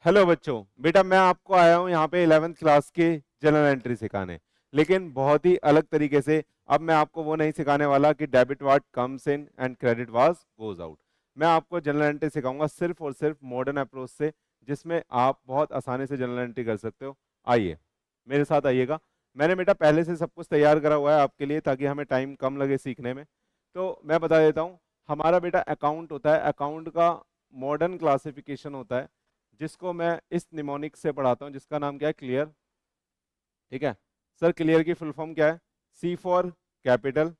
Hello बच्चों, बेटा मैं आपको आया हूँ यहाँ पे 11th क्लास के जनरल एंट्री सिखाने, लेकिन बहुत ही अलग तरीके से। अब मैं आपको वो नहीं सिखाने वाला कि debit watt comes in and credit was goes out. मैं आपको जनरल एंट्री सिखाऊंगा सिर्फ और सिर्फ मॉडर्न अप्रोच से, जिसमें आप बहुत आसानी से जनरल एंट्री कर सकते हो। आइए मेरे साथ आइएगा। मैंने बेटा पहले से सब कुछ तैयार करा हुआ है आपके लिए, ताकि हमें टाइम कम लगे सीखने में। तो मैं बता देता हूँ, हमारा बेटा अकाउंट होता है, अकाउंट का मॉडर्न क्लासिफिकेशन होता है, जिसको मैं इस निमोनिक से पढ़ाता हूं, जिसका नाम क्या है, क्लियर। ठीक है सर, क्लियर की फुल फॉर्म क्या है? C for capital,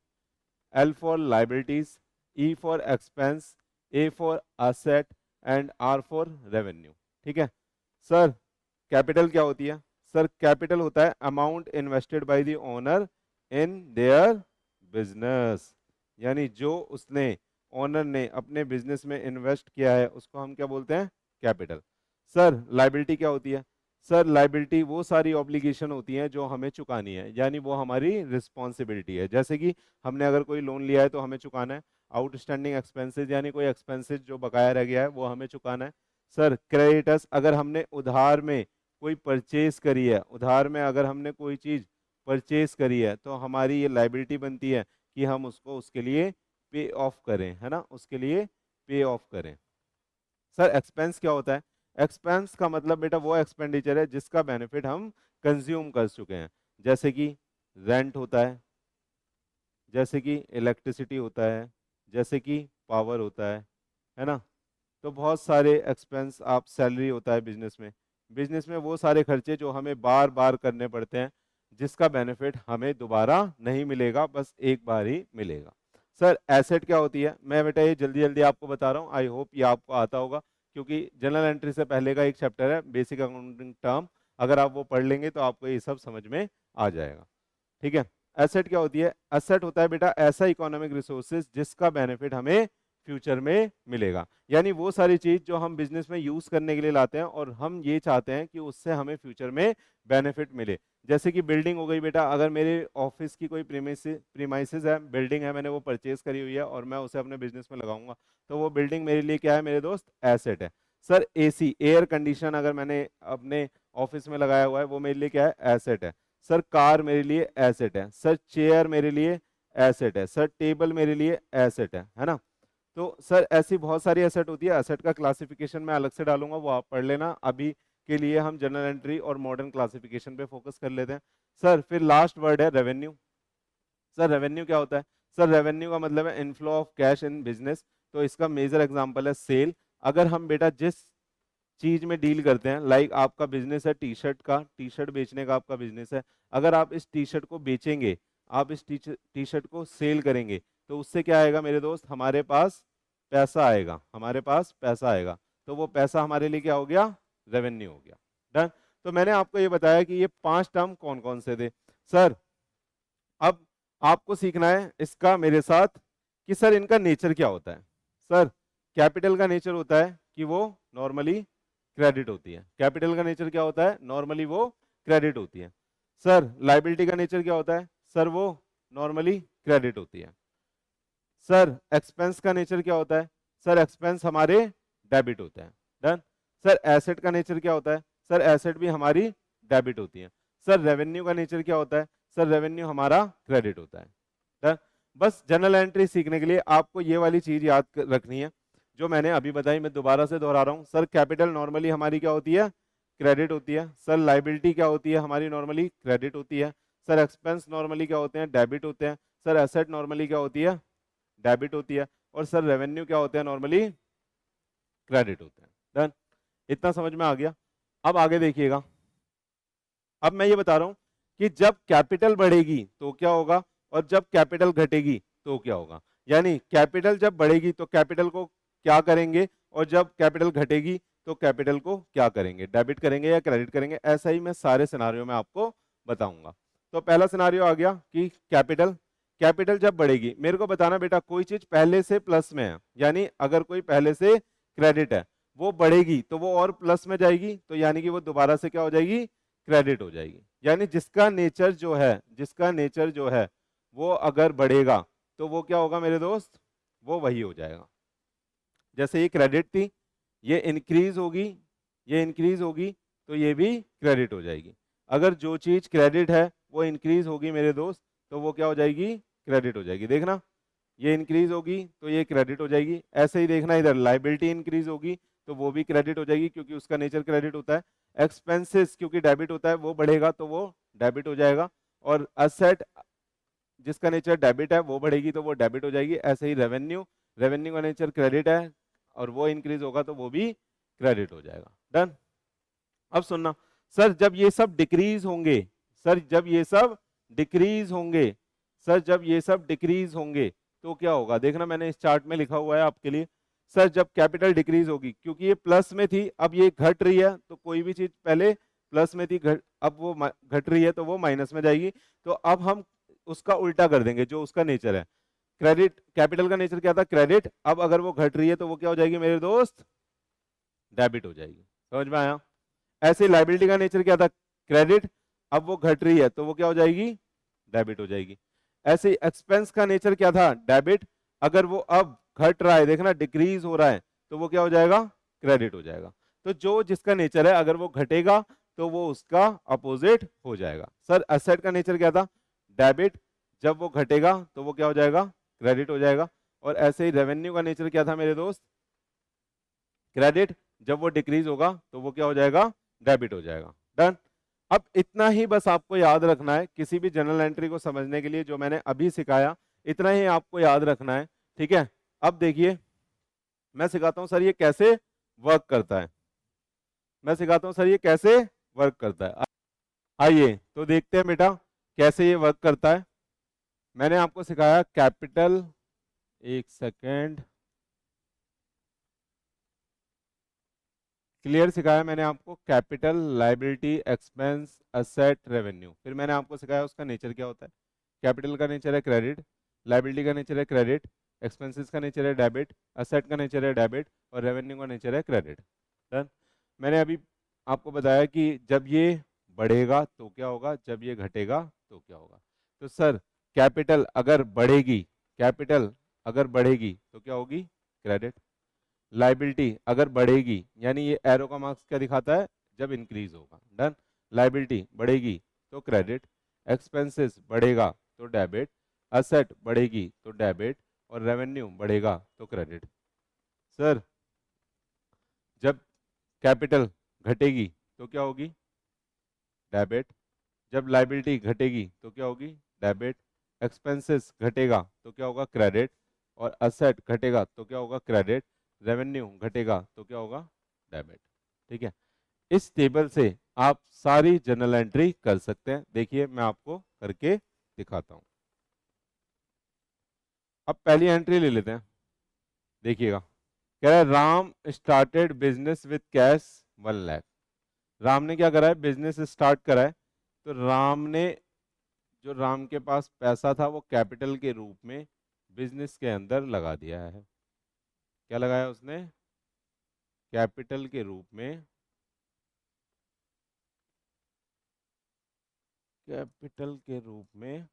L for liabilities, E for expense, A for asset and R for revenue. ठीक है सर, कैपिटल क्या होती है? सर कैपिटल होता है amount invested by the owner in their business, यानी जो उसने, ओनर ने अपने बिजनेस में इन्वेस्ट किया है, उसको हम क्या बोलते हैं? कैपिटल। सर लाइबिलिटी क्या होती है? सर लाइबिलिटी वो सारी ऑब्लिगेशन होती हैं जो हमें चुकानी है, यानी वो हमारी रिस्पॉन्सिबिलिटी है। जैसे कि हमने अगर कोई लोन लिया है तो हमें चुकाना है। आउटस्टैंडिंग एक्सपेंसेस, यानी कोई एक्सपेंसेस जो बकाया रह गया है वो हमें चुकाना है। सर क्रेडिटर्स, अगर हमने उधार में कोई परचेज करी है, उधार में अगर हमने कोई चीज परचेज करी है, तो हमारी ये लाइबिलिटी बनती है कि हम उसको उसके लिए पे ऑफ करें, है ना, उसके लिए पे ऑफ करें। सर एक्सपेंस क्या होता है? एक्सपेंस का मतलब बेटा वो एक्सपेंडिचर है जिसका बेनिफिट हम कंज्यूम कर चुके हैं, जैसे कि रेंट होता जैसे कि इलेक्ट्रिसिटी होता है, जैसे कि पावर होता है ना। तो बहुत सारे एक्सपेंस, आप सैलरी होता है बिजनेस में, बिजनेस में वो सारे खर्चे जो हमें बार बार करने पड़ते हैं, जिसका बेनिफिट हमें दोबारा नहीं मिलेगा, बस एक बार ही मिलेगा। सर एसेट क्या होती है? मैं बेटा ये जल्दी जल्दी आपको बता रहा हूँ, आई होप ये आपको आता होगा, क्योंकि जनरल एंट्री से पहले का एक चैप्टर है बेसिक अकाउंटिंग टर्म, अगर आप वो पढ़ लेंगे तो आपको ये सब समझ में आ जाएगा। ठीक है, एसेट क्या होती है? एसेट होता है बेटा ऐसा इकोनॉमिक रिसोर्सेज जिसका बेनिफिट हमें फ्यूचर में मिलेगा, यानी वो सारी चीज जो हम बिजनेस में यूज करने के लिए लाते हैं और हम ये चाहते हैं कि उससे हमें फ्यूचर में बेनिफिट मिले। जैसे कि बिल्डिंग हो गई बेटा, अगर मेरे ऑफिस की कोई प्रीमाइसेस है, बिल्डिंग है, मैंने वो परचेज करी हुई है और मैं उसे अपने बिजनेस में लगाऊंगा, तो वो बिल्डिंग मेरे लिए क्या है मेरे दोस्त? एसेट है। सर एसी, एयर कंडीशन, अगर मैंने अपने ऑफिस में लगाया हुआ है, वो मेरे लिए क्या है? एसेट है। सर कार मेरे लिए एसेट है। सर चेयर मेरे लिए एसेट है। सर टेबल मेरे लिए एसेट है ना। तो सर ऐसी बहुत सारी एसेट होती है, एसेट का क्लासिफिकेशन मैं अलग से डालूंगा, वो आप पढ़ लेना। अभी के लिए हम जनरल एंट्री और मॉडर्न क्लासिफिकेशन पे फोकस कर लेते हैं। सर फिर लास्ट वर्ड है रेवेन्यू। सर रेवेन्यू क्या होता है? सर रेवेन्यू का मतलब है inflow of cash in business, तो इसका मेजर एग्जांपल है सेल। अगर हम बेटा जिस चीज में डील करते हैं, लाइक आपका बिजनेस है टी शर्ट का, टी शर्ट बेचने का आपका बिजनेस है, अगर आप इस टी शर्ट को बेचेंगे, आप इस टी शर्ट को सेल करेंगे, तो उससे क्या आएगा मेरे दोस्त? हमारे पास पैसा आएगा, हमारे पास पैसा आएगा। तो वो पैसा हमारे लिए क्या हो गया? रेवेन्यू हो गया। डन। तो मैंने आपको ये बताया कि ये 5 टर्म कौन कौन से थे। सर अब आपको सीखना है इसका मेरे साथ कि सर इनका नेचर क्या होता है। सर कैपिटल का नेचर होता है कि वो नॉर्मली क्रेडिट होती है। कैपिटल का नेचर क्या होता है? नॉर्मली वो क्रेडिट होती है। सर लाइबिलिटी का नेचर क्या होता है? सर वो नॉर्मली क्रेडिट होती है। सर एक्सपेंस का नेचर क्या होता है? सर एक्सपेंस हमारे डेबिट होते हैं। डन। सर एसेट का नेचर क्या होता है? सर एसेट भी हमारी डेबिट होती है। सर रेवेन्यू का नेचर क्या होता है? सर रेवेन्यू हमारा क्रेडिट होता है। डन। बस जनरल एंट्री सीखने के लिए आपको ये वाली चीज याद रखनी है जो मैंने अभी बताई, मैं दोबारा से दोहरा रहा हूं। सर कैपिटल नॉर्मली हमारी क्या होती है? क्रेडिट होती है। सर लाइबिलिटी क्या होती है हमारी? नॉर्मली क्रेडिट होती है। सर एक्सपेंस नॉर्मली क्या होते हैं? डेबिट होते हैं। सर एसेट नॉर्मली क्या होती है? डेबिट होती है। और सर रेवेन्यू क्या होते हैं? नॉर्मली क्रेडिट होते हैं। डन। इतना समझ में आ गया? अब आगे देखिएगा। अब मैं ये बता रहा हूं कि जब कैपिटल बढ़ेगी तो क्या होगा और जब कैपिटल घटेगी तो क्या होगा। यानी कैपिटल जब बढ़ेगी तो कैपिटल को क्या करेंगे, और जब कैपिटल घटेगी तो कैपिटल को क्या करेंगे? डेबिट करेंगे या क्रेडिट करेंगे? ऐसा ही मैं सारे सिनारियों में आपको बताऊंगा। तो पहला सिनारियो आ गया कि कैपिटल, कैपिटल जब बढ़ेगी, मेरे को बताना बेटा कोई चीज पहले से प्लस में है, यानी अगर कोई पहले से क्रेडिट है, वो बढ़ेगी तो वो और प्लस में जाएगी, तो यानी कि वो दोबारा से क्या हो जाएगी? क्रेडिट हो जाएगी। यानी जिसका नेचर जो है, जिसका नेचर जो है वो अगर बढ़ेगा तो वो क्या होगा मेरे दोस्त? वो वही हो जाएगा। जैसे ये क्रेडिट थी, ये इंक्रीज होगी, ये इंक्रीज होगी तो ये भी क्रेडिट हो जाएगी। अगर जो चीज क्रेडिट है वो इंक्रीज होगी मेरे दोस्त, तो वो क्या हो जाएगी, क्रेडिट हो जाएगी। देखना, ये इंक्रीज होगी तो ये क्रेडिट हो जाएगी। ऐसे ही देखना, इधर लाइबिलिटी इंक्रीज होगी तो वो भी क्रेडिट हो जाएगी क्योंकि उसका नेचर क्रेडिट होता है। एक्सपेंसेस क्योंकि डेबिट होता है, वो बढ़ेगा तो वो डेबिट हो जाएगा। और असेट जिसका नेचर डेबिट है वो बढ़ेगी तो वो डेबिट हो जाएगी। ऐसे ही रेवेन्यू, रेवेन्यू का नेचर क्रेडिट है और वो इंक्रीज होगा तो वो भी क्रेडिट हो जाएगा। डन। अब सुनना, सर जब ये सब डिक्रीज होंगे, सर जब ये सब डिक्रीज होंगे, सर जब ये सब डिक्रीज होंगे तो क्या होगा। देखना मैंने इस चार्ट में लिखा हुआ है आपके लिए। सर जब कैपिटल डिक्रीज होगी, क्योंकि ये प्लस में थी अब ये घट रही है, तो कोई भी चीज पहले प्लस में थी अब वो घट रही है तो वो माइनस में जाएगी। तो अब हम उसका उल्टा कर देंगे, जो उसका नेचर है। क्रेडिट, कैपिटल का नेचर क्या था, क्रेडिट। अब अगर वो घट रही है तो वो क्या हो जाएगी मेरे दोस्त, डेबिट हो जाएगी। समझ में आया। ऐसे लाइबिलिटी का नेचर क्या था, क्रेडिट। अब वो घट रही है तो वो क्या हो जाएगी, डेबिट हो जाएगी। ऐसे एक्सपेंस का नेचर क्या था, डेबिट। अगर वो अब घट रहा है, देखना डिक्रीज हो रहा है, तो वो क्या हो जाएगा, क्रेडिट हो जाएगा। तो जो जिसका नेचर है अगर वो घटेगा तो वो उसका अपोजिट हो जाएगा। सर एसेट का नेचर क्या था, डेबिट। जब वो घटेगा तो वो क्या हो जाएगा, क्रेडिट हो जाएगा। और ऐसे ही रेवेन्यू का नेचर क्या था मेरे दोस्त, क्रेडिट। जब वो डिक्रीज होगा तो वो क्या हो जाएगा, डेबिट हो जाएगा। डन। अब इतना ही बस आपको याद रखना है किसी भी जर्नल एंट्री को समझने के लिए, जो मैंने अभी सिखाया इतना ही आपको याद रखना है। ठीक है। अब देखिए मैं सिखाता हूं सर ये कैसे वर्क करता है, मैं सिखाता हूं सर ये कैसे वर्क करता है। आइए तो देखते हैं बेटा कैसे ये वर्क करता है। मैंने आपको सिखाया कैपिटल, एक सेकेंड, क्लियर सिखाया मैंने आपको, capital, liability, expense, asset, revenue. फिर मैंने आपको सिखाया उसका नेचर क्या होता है। कैपिटल का नेचर है क्रेडिट, लाइबिलिटी का नेचर है क्रेडिट, एक्सपेंसेस का नेचर है डेबिट, असेट का नेचर है डेबिट और रेवेन्यू का नेचर है क्रेडिट। डन। मैंने अभी आपको बताया कि जब ये बढ़ेगा तो क्या होगा, जब ये घटेगा तो क्या होगा। तो सर कैपिटल अगर बढ़ेगी, कैपिटल अगर बढ़ेगी तो क्या होगी, क्रेडिट। लाइबिलिटी अगर बढ़ेगी, यानी ये एरो का मार्क्स क्या दिखाता है, जब इंक्रीज होगा। डन। लाइबिलिटी बढ़ेगी तो क्रेडिट, एक्सपेंसेस बढ़ेगा तो डेबिट, असेट बढ़ेगी तो डेबिट और रेवेन्यू बढ़ेगा तो क्रेडिट। सर जब कैपिटल घटेगी तो क्या होगी, डेबिट। जब लाइबिलिटी घटेगी तो क्या होगी, डेबिट। एक्सपेंसेस घटेगा तो क्या होगा, क्रेडिट। और असेट घटेगा तो क्या होगा, क्रेडिट। रेवेन्यू घटेगा तो क्या होगा, डेबिट। ठीक है। इस टेबल से आप सारी जर्नल एंट्री कर सकते हैं। देखिए मैं आपको करके दिखाता हूं। अब पहली एंट्री ले लेते हैं, देखिएगा। कह रहा है Ram started business with cash 1 lakh. Ram ने क्या करा है, बिजनेस स्टार्ट करा है। तो राम ने, जो राम के पास पैसा था वो कैपिटल के रूप में बिजनेस के अंदर लगा दिया है। क्या लगाया उसने, कैपिटल के रूप में, कैपिटल के रूप में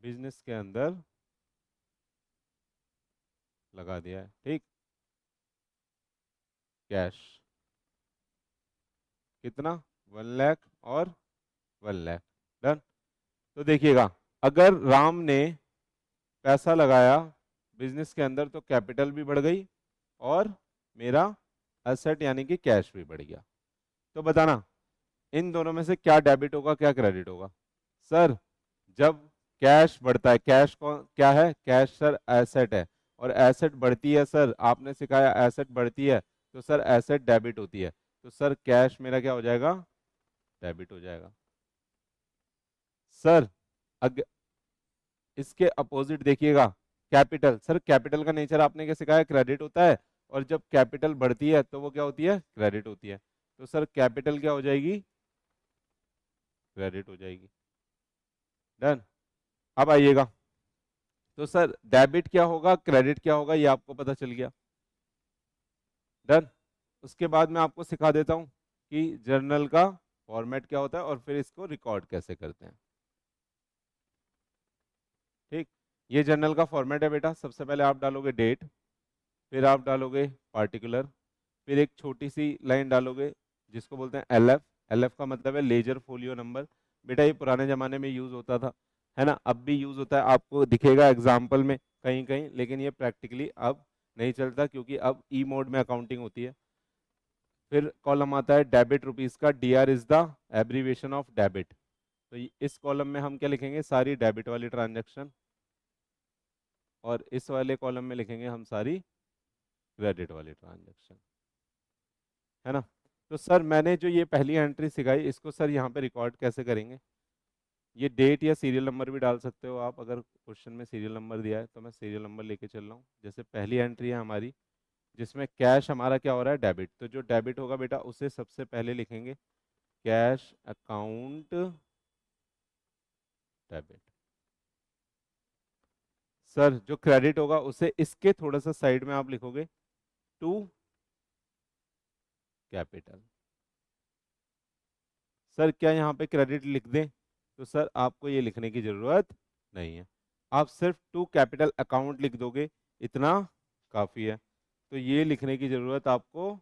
बिजनेस के अंदर लगा दिया है। ठीक, कैश कितना, 1 लाख और 1 लाख। डन। तो देखिएगा अगर राम ने पैसा लगाया बिजनेस के अंदर तो कैपिटल भी बढ़ गई और मेरा एसेट यानी कि कैश भी बढ़ गया। तो बताना इन दोनों में से क्या डेबिट होगा क्या क्रेडिट होगा। सर जब कैश बढ़ता है, कैश कौन क्या है, कैश सर एसेट है। और एसेट बढ़ती है, सर आपने सिखाया एसेट बढ़ती है तो सर एसेट डेबिट होती है। तो सर कैश मेरा क्या हो जाएगा, डेबिट हो जाएगा। सर अग इसके अपोजिट देखिएगा, कैपिटल, सर कैपिटल का नेचर आपने क्या सिखाया, क्रेडिट होता है। और जब कैपिटल बढ़ती है तो वो क्या होती है, क्रेडिट होती है। तो सर कैपिटल क्या हो जाएगी, क्रेडिट हो जाएगी। डन। अब आइएगा, तो सर डेबिट क्या होगा क्रेडिट क्या होगा ये आपको पता चल गया। डन। उसके बाद मैं आपको सिखा देता हूं कि जर्नल का फॉर्मेट क्या होता है और फिर इसको रिकॉर्ड कैसे करते हैं। ठीक, ये जर्नल का फॉर्मेट है बेटा। सबसे पहले आप डालोगे डेट, फिर आप डालोगे पार्टिकुलर, फिर एक छोटी सी लाइन डालोगे जिसको बोलते हैं LF। LF का मतलब है लेजर फोलियो नंबर। बेटा ये पुराने जमाने में यूज होता था, है ना, अब भी यूज होता है, आपको दिखेगा एग्जाम्पल में कहीं कहीं, लेकिन ये प्रैक्टिकली अब नहीं चलता क्योंकि अब ई मोड में अकाउंटिंग होती है। फिर कॉलम आता है डेबिट रुपीस का, DR is the abbreviation of debit. तो इस कॉलम में हम क्या लिखेंगे, सारी डेबिट वाली ट्रांजैक्शन, और इस वाले कॉलम में लिखेंगे हम सारी क्रेडिट वाली ट्रांजैक्शन, है ना। तो सर मैंने जो ये पहली एंट्री सिखाई इसको सर यहाँ पे रिकॉर्ड कैसे करेंगे? ये डेट या सीरियल नंबर भी डाल सकते हो आप, अगर क्वेश्चन में सीरियल नंबर दिया है तो मैं सीरियल नंबर लेके चल रहा हूँ। जैसे पहली एंट्री है हमारी जिसमें कैश हमारा क्या हो रहा है, डेबिट, तो जो डेबिट होगा बेटा उसे सबसे पहले लिखेंगे कैश अकाउंट डेबिट। सर जो क्रेडिट होगा उसे इसके थोड़ा सा साइड में आप लिखोगे टू कैपिटल। सर क्या यहाँ पे क्रेडिट लिख दें? तो सर आपको ये लिखने की जरूरत नहीं है, आप सिर्फ टू कैपिटल अकाउंट लिख दोगे, इतना काफी है। तो ये लिखने की जरूरत आपको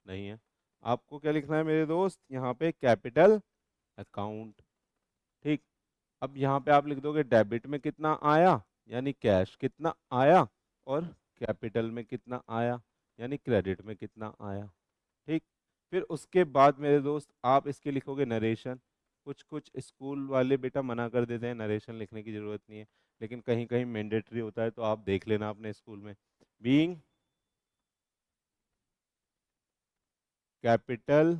नहीं है। आपको क्या लिखना है मेरे दोस्त, यहाँ पे कैपिटल अकाउंट। ठीक। अब यहाँ पे आप लिख दोगे डेबिट में कितना आया यानी कैश कितना आया, और कैपिटल में कितना आया यानी क्रेडिट में कितना आया। ठीक। फिर उसके बाद मेरे दोस्त आप इसके लिखोगे नरेशन। कुछ कुछ स्कूल वाले बेटा मना कर देते हैं, नरेशन लिखने की जरूरत नहीं है, लेकिन कहीं कहीं मैंडेटरी होता है तो आप देख लेना अपने स्कूल में। बीइंग कैपिटल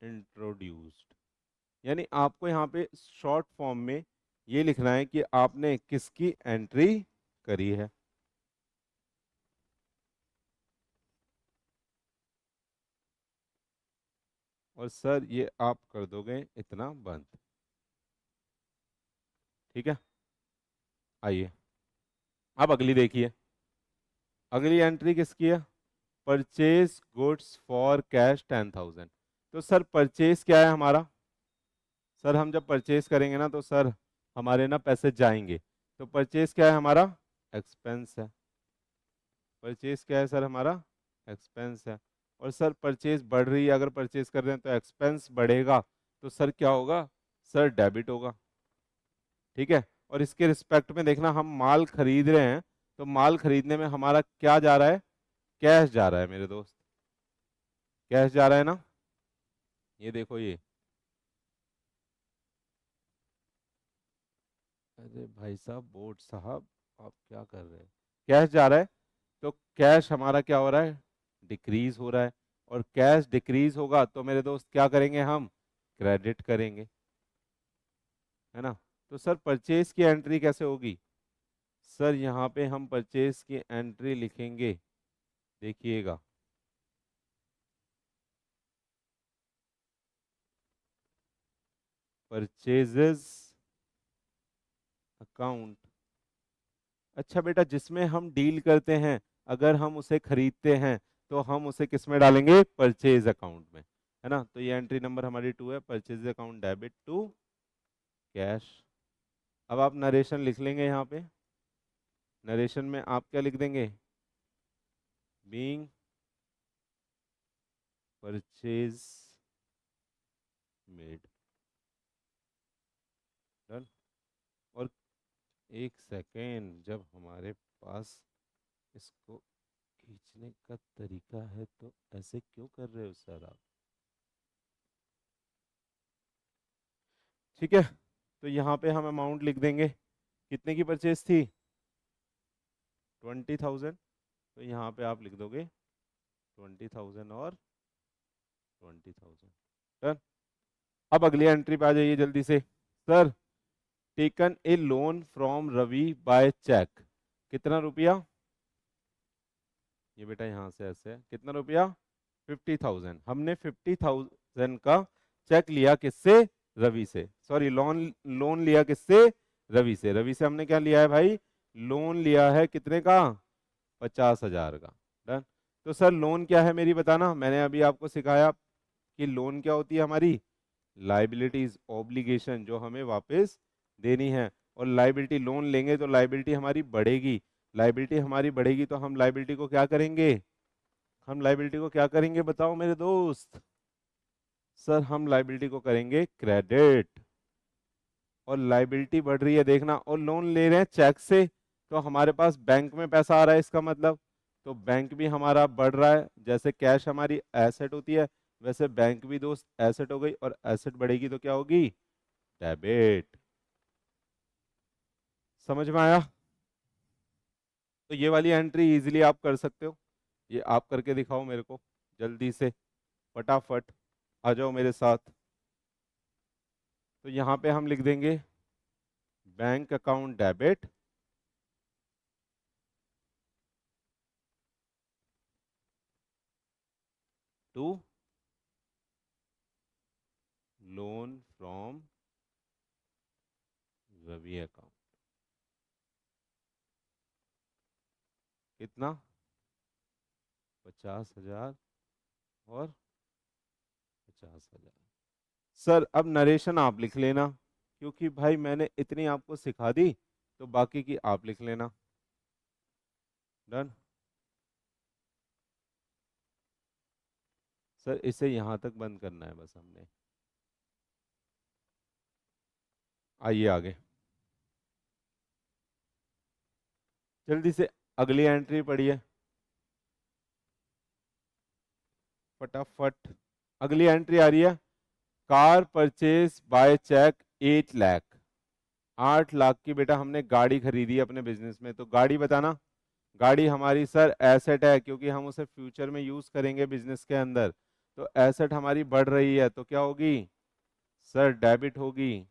इंट्रोड्यूस्ड, यानी आपको यहाँ पे शॉर्ट फॉर्म में ये लिखना है कि आपने किसकी एंट्री करी है। और सर ये आप कर दोगे इतना बंद। ठीक है, आइए अब अगली देखिए। अगली एंट्री किसकी है, परचेज गुड्स फॉर कैश 10,000। तो सर परचेज क्या है हमारा, सर हम जब परचेज करेंगे ना तो सर हमारे ना पैसे जाएंगे, तो परचेज क्या है हमारा, एक्सपेंस है। परचेज क्या है सर हमारा, एक्सपेंस है। और सर परचेज बढ़ रही है, अगर परचेज कर रहे हैं तो एक्सपेंस बढ़ेगा, तो सर क्या होगा, सर डेबिट होगा। ठीक है। और इसके रिस्पेक्ट में देखना हम माल खरीद रहे हैं, तो माल खरीदने में हमारा क्या जा रहा है, कैश जा रहा है मेरे दोस्त, कैश जा रहा है ना। ये देखो ये, अरे भाई साहब बोर्ड साहब आप क्या कर रहे हैं, कैश जा रहा है, तो कैश हमारा क्या हो रहा है, डिक्रीज हो रहा है। और कैश डिक्रीज होगा तो मेरे दोस्त क्या करेंगे हम, क्रेडिट करेंगे, है ना। तो सर परचेज की एंट्री कैसे होगी, सर यहाँ पे हम परचेज की एंट्री लिखेंगे, देखिएगा, परचेजेस अकाउंट। अच्छा बेटा जिसमें हम डील करते हैं, अगर हम उसे खरीदते हैं तो हम उसे किस में डालेंगे, परचेज अकाउंट में, है ना। तो ये एंट्री नंबर हमारी 2 है, purchase account debit to cash. अब आप नरेशन लिख लेंगे यहाँ पे, नरेशन में आप क्या लिख देंगे, बीइंग परचेज मेड, डन। और एक सेकेंड, जब हमारे पास इसको खींचने का तरीका है तो ऐसे क्यों कर रहे हो सर आप? ठीक है, तो यहाँ पे हम अमाउंट लिख देंगे, कितने की परचेज थी, 20,000। तो यहाँ पे आप लिख दोगे 20,000 और 20,000, डन। अब अगली एंट्री पे आ जाइए जल्दी से। Sir taken a loan from Ravi by cheque, कितना रुपया, ये बेटा यहाँ से ऐसे है, कितना रुपया, 50,000। हमने 50,000 का चेक लिया किससे, रवि से, सॉरी लोन, लोन लिया किससे, रवि से। रवि से हमने क्या लिया है भाई, लोन लिया है कितने का, 50,000 का, डन। तो सर लोन क्या है मेरी बताना, मैंने अभी आपको सिखाया कि लोन क्या होती है हमारी, लाइबिलिटीज ऑब्लिगेशन जो हमें वापस देनी है। और लाइबिलिटी लोन लेंगे तो लाइबिलिटी हमारी बढ़ेगी, लाइबिलिटी हमारी बढ़ेगी तो हम लाइबिलिटी को क्या करेंगे, हम लाइबिलिटी को क्या करेंगे बताओ मेरे दोस्त। सर हम लाइबिलिटी को करेंगे क्रेडिट। और लाइबिलिटी बढ़ रही है देखना, और लोन ले रहे हैं चेक से, तो हमारे पास बैंक में पैसा आ रहा है इसका मतलब, तो बैंक भी हमारा बढ़ रहा है। जैसे कैश हमारी एसेट होती है, वैसे बैंक भी दोस्त एसेट हो गई, और एसेट बढ़ेगी तो क्या होगी, डेबिट। समझ में आया? तो ये वाली एंट्री इजीली आप कर सकते हो। ये आप करके दिखाओ मेरे को जल्दी से, फटाफट आ जाओ मेरे साथ। तो यहाँ पे हम लिख देंगे bank account debit to loan from Ravi account. कितना, 50,000 और 50,000। सर अब नरेशन आप लिख लेना, क्योंकि भाई मैंने इतनी आपको सिखा दी, तो बाकी की आप लिख लेना। डन। सर इसे यहां तक बंद करना है बस हमने। आइए आगे, जल्दी से अगली एंट्री पढ़िए फटाफट। अगली एंट्री आ रही है, car purchase by cheque 8 lakh. 8 lakh की बेटा हमने गाड़ी खरीदी है अपने बिजनेस में, तो गाड़ी बताना। गाड़ी हमारी सर एसेट है, क्योंकि हम उसे फ्यूचर में यूज करेंगे बिजनेस के अंदर, तो एसेट हमारी बढ़ रही है तो क्या होगी, सर डेबिट होगी।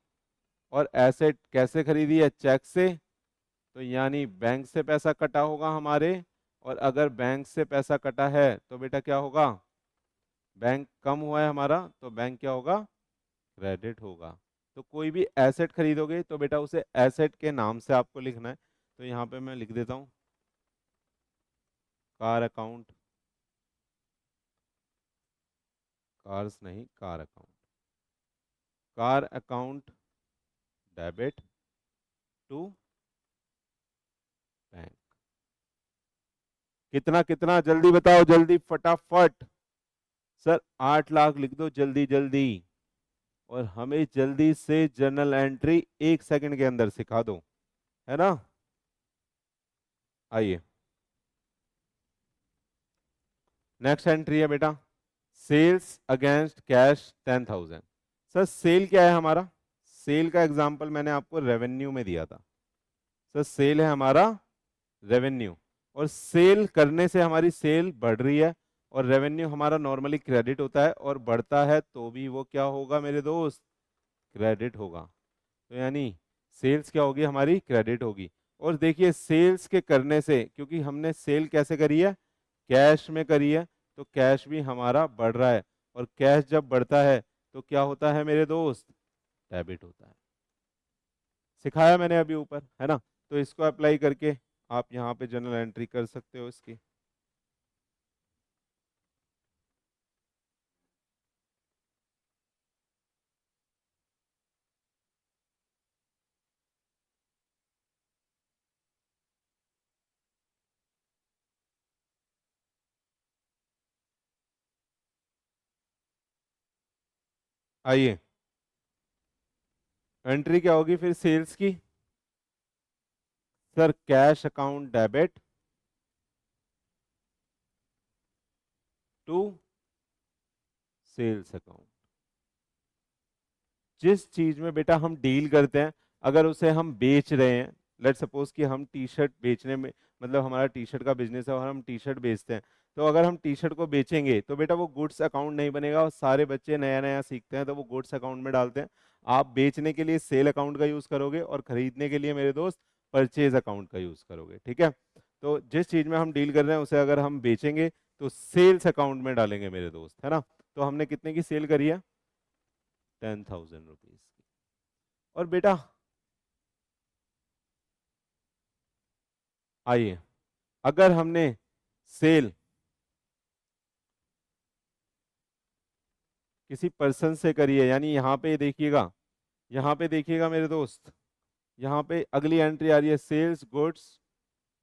और एसेट कैसे खरीदी है, चेक से, तो यानी बैंक से पैसा कटा होगा हमारे। और अगर बैंक से पैसा कटा है तो बेटा क्या होगा, बैंक कम हुआ है हमारा, तो बैंक क्या होगा, क्रेडिट होगा। तो कोई भी एसेट खरीदोगे तो बेटा उसे एसेट के नाम से आपको लिखना है। तो यहाँ पे मैं लिख देता हूँ कार अकाउंट, कार्स नहीं car account, car account debit to bank. कितना कितना जल्दी बताओ, जल्दी फटाफट। सर 8 लाख लिख दो जल्दी जल्दी, और हमें जल्दी से जर्नल एंट्री 1 सेकंड के अंदर सिखा दो, है ना। आइए, नेक्स्ट एंट्री है बेटा, sales against cash 10,000। Sir sale क्या है हमारा, सेल का एग्जांपल मैंने आपको रेवेन्यू में दिया था। सर सेल है हमारा रेवेन्यू, और सेल करने से हमारी सेल बढ़ रही है, और रेवेन्यू हमारा नॉर्मली क्रेडिट होता है, और बढ़ता है तो भी वो क्या होगा मेरे दोस्त, क्रेडिट होगा। तो यानी सेल्स क्या होगी हमारी, क्रेडिट होगी। और देखिए सेल्स के करने से, क्योंकि हमने सेल कैसे करी है, कैश में करी है, तो कैश भी हमारा बढ़ रहा है, और कैश जब बढ़ता है तो क्या होता है मेरे दोस्त, डेबिट होता है। सिखाया मैंने अभी ऊपर, है ना। तो इसको अप्लाई करके आप यहाँ पे जर्नल एंट्री कर सकते हो इसकी। आइए, एंट्री क्या होगी फिर सेल्स की, sir cash account debit to sales account. जिस चीज में बेटा हम डील करते हैं, अगर उसे हम बेच रहे हैं, लेट सपोज कि हम टी शर्ट बेचने में, मतलब हमारा टी शर्ट का बिजनेस है और हम टी शर्ट बेचते हैं, तो अगर हम टी शर्ट को बेचेंगे तो बेटा वो गुड्स अकाउंट नहीं बनेगा, और सारे बच्चे नया नया सीखते हैं तो वो गुड्स अकाउंट में डालते हैं। आप बेचने के लिए सेल अकाउंट का यूज करोगे, और खरीदने के लिए मेरे दोस्त परचेज अकाउंट का यूज करोगे, ठीक है। तो जिस चीज में हम डील कर रहे हैं उसे अगर हम बेचेंगे तो सेल्स अकाउंट में डालेंगे मेरे दोस्त, है ना। तो हमने कितने की सेल करी है, 10,000 रुपीज की। और बेटा आइए, अगर हमने सेल किसी पर्सन से करी है, यानी यहाँ पे देखिएगा, यहाँ पे देखिएगा मेरे दोस्त, यहाँ पे अगली एंट्री आ रही है सेल्स गुड्स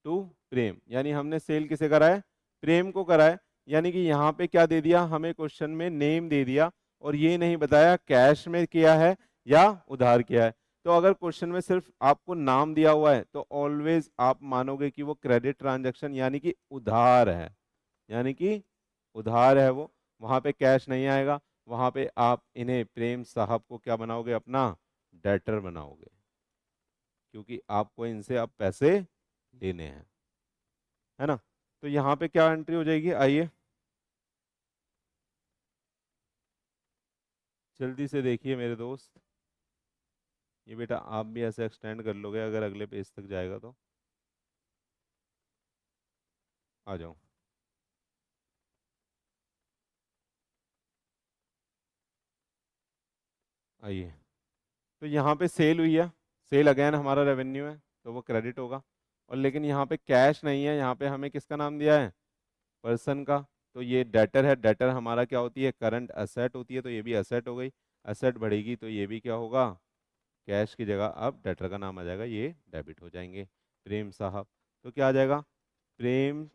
टू प्रेम, यानी हमने सेल किसे करा है, प्रेम को करा है। यानी कि यहाँ पे क्या दे दिया हमें, क्वेश्चन में नेम दे दिया और ये नहीं बताया कैश में किया है या उधार किया है। तो अगर क्वेश्चन में सिर्फ आपको नाम दिया हुआ है तो ऑलवेज आप मानोगे कि वो क्रेडिट ट्रांजैक्शन यानी कि उधार है, यानी कि उधार है वो, वहां पे कैश नहीं आएगा। वहां पे आप इन्हें प्रेम साहब को क्या बनाओगे, अपना डेटर बनाओगे, क्योंकि आपको इनसे अब पैसे लेने हैं, है ना। तो यहाँ पे क्या एंट्री हो जाएगी, आइए जल्दी से देखिए मेरे दोस्त। ये बेटा आप भी ऐसे एक्सटेंड कर लोगे अगर अगले पेज तक जाएगा तो, आ जाओ। आइए, तो यहाँ पे सेल हुई है, सेल अगेन हमारा रेवेन्यू है तो वो क्रेडिट होगा। और लेकिन यहाँ पे कैश नहीं है, यहाँ पे हमें किसका नाम दिया है, पर्सन का। तो ये डेटर है, डेटर हमारा क्या होती है, करंट असेट होती है, तो ये भी असेट हो गई। असेट बढ़ेगी तो ये भी क्या होगा, कैश की जगह अब डेटर का नाम आ जाएगा, ये डेबिट हो जाएंगे। प्रेम साहब, तो क्या आ जाएगा, प्रेम,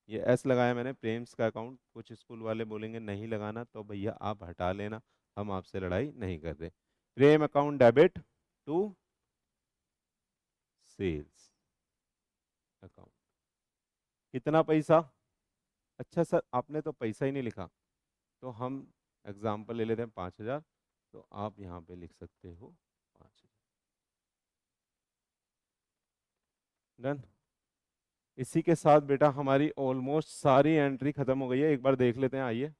ये एस लगाया मैंने, प्रेम्स का अकाउंट। कुछ स्कूल वाले बोलेंगे नहीं लगाना, तो भैया आप हटा लेना, हम आपसे लड़ाई नहीं कर रहे। Prem account debit to sales account, कितना पैसा, अच्छा सर आपने तो पैसा ही नहीं लिखा, तो हम एग्जाम्पल ले लेते हैं 5,000, तो आप यहाँ पे लिख सकते हो 5,000। डन। इसी के साथ बेटा हमारी ऑलमोस्ट सारी एंट्री खत्म हो गई है, एक बार देख लेते हैं, आइए।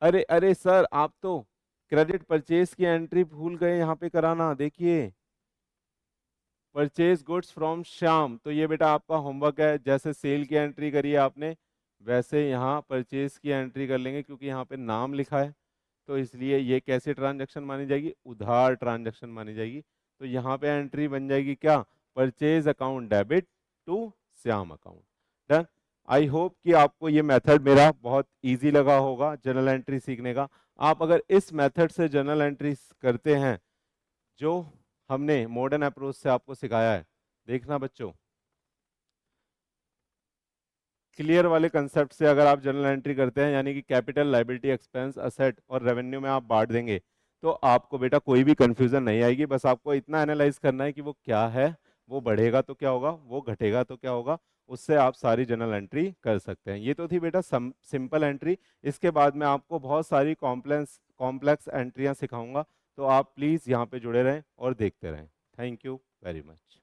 अरे अरे सर आप तो क्रेडिट परचेज की एंट्री भूल गए यहाँ पे कराना, देखिए परचेज गुड्स फ्रॉम श्याम, तो ये बेटा आपका होमवर्क है, जैसे सेल की एंट्री करी है आपने वैसे यहाँ परचेज की एंट्री कर लेंगे, क्योंकि यहाँ पे नाम लिखा है तो इसलिए ये कैसे ट्रांजैक्शन मानी जाएगी, उधार ट्रांजैक्शन मानी जाएगी। तो यहाँ पे एंट्री बन जाएगी क्या, purchase account debit to Shyam account. Done. I hope कि आपको ये मेथड मेरा बहुत इजी लगा होगा जर्नल एंट्री सीखने का। आप अगर इस मेथड से जर्नल एंट्री करते हैं जो हमने मॉडर्न अप्रोच से आपको सिखाया है, देखना बच्चों क्लियर वाले कंसेप्ट से अगर आप जर्नल एंट्री करते हैं, यानी कि कैपिटल, लायबिलिटी, एक्सपेंस, असेट और रेवेन्यू में आप बांट देंगे, तो आपको बेटा कोई भी कंफ्यूजन नहीं आएगी। बस आपको इतना एनालाइज करना है कि वो क्या है, वो बढ़ेगा तो क्या होगा, वो घटेगा तो क्या होगा, उससे आप सारी जर्नल एंट्री कर सकते हैं। ये तो थी बेटा सिंपल एंट्री। इसके बाद मैं आपको बहुत सारी कॉम्प्लेक्स कॉम्प्लेक्स एंट्रियां सिखाऊंगा, तो आप प्लीज़ यहाँ पे जुड़े रहें और देखते रहें। Thank you very much.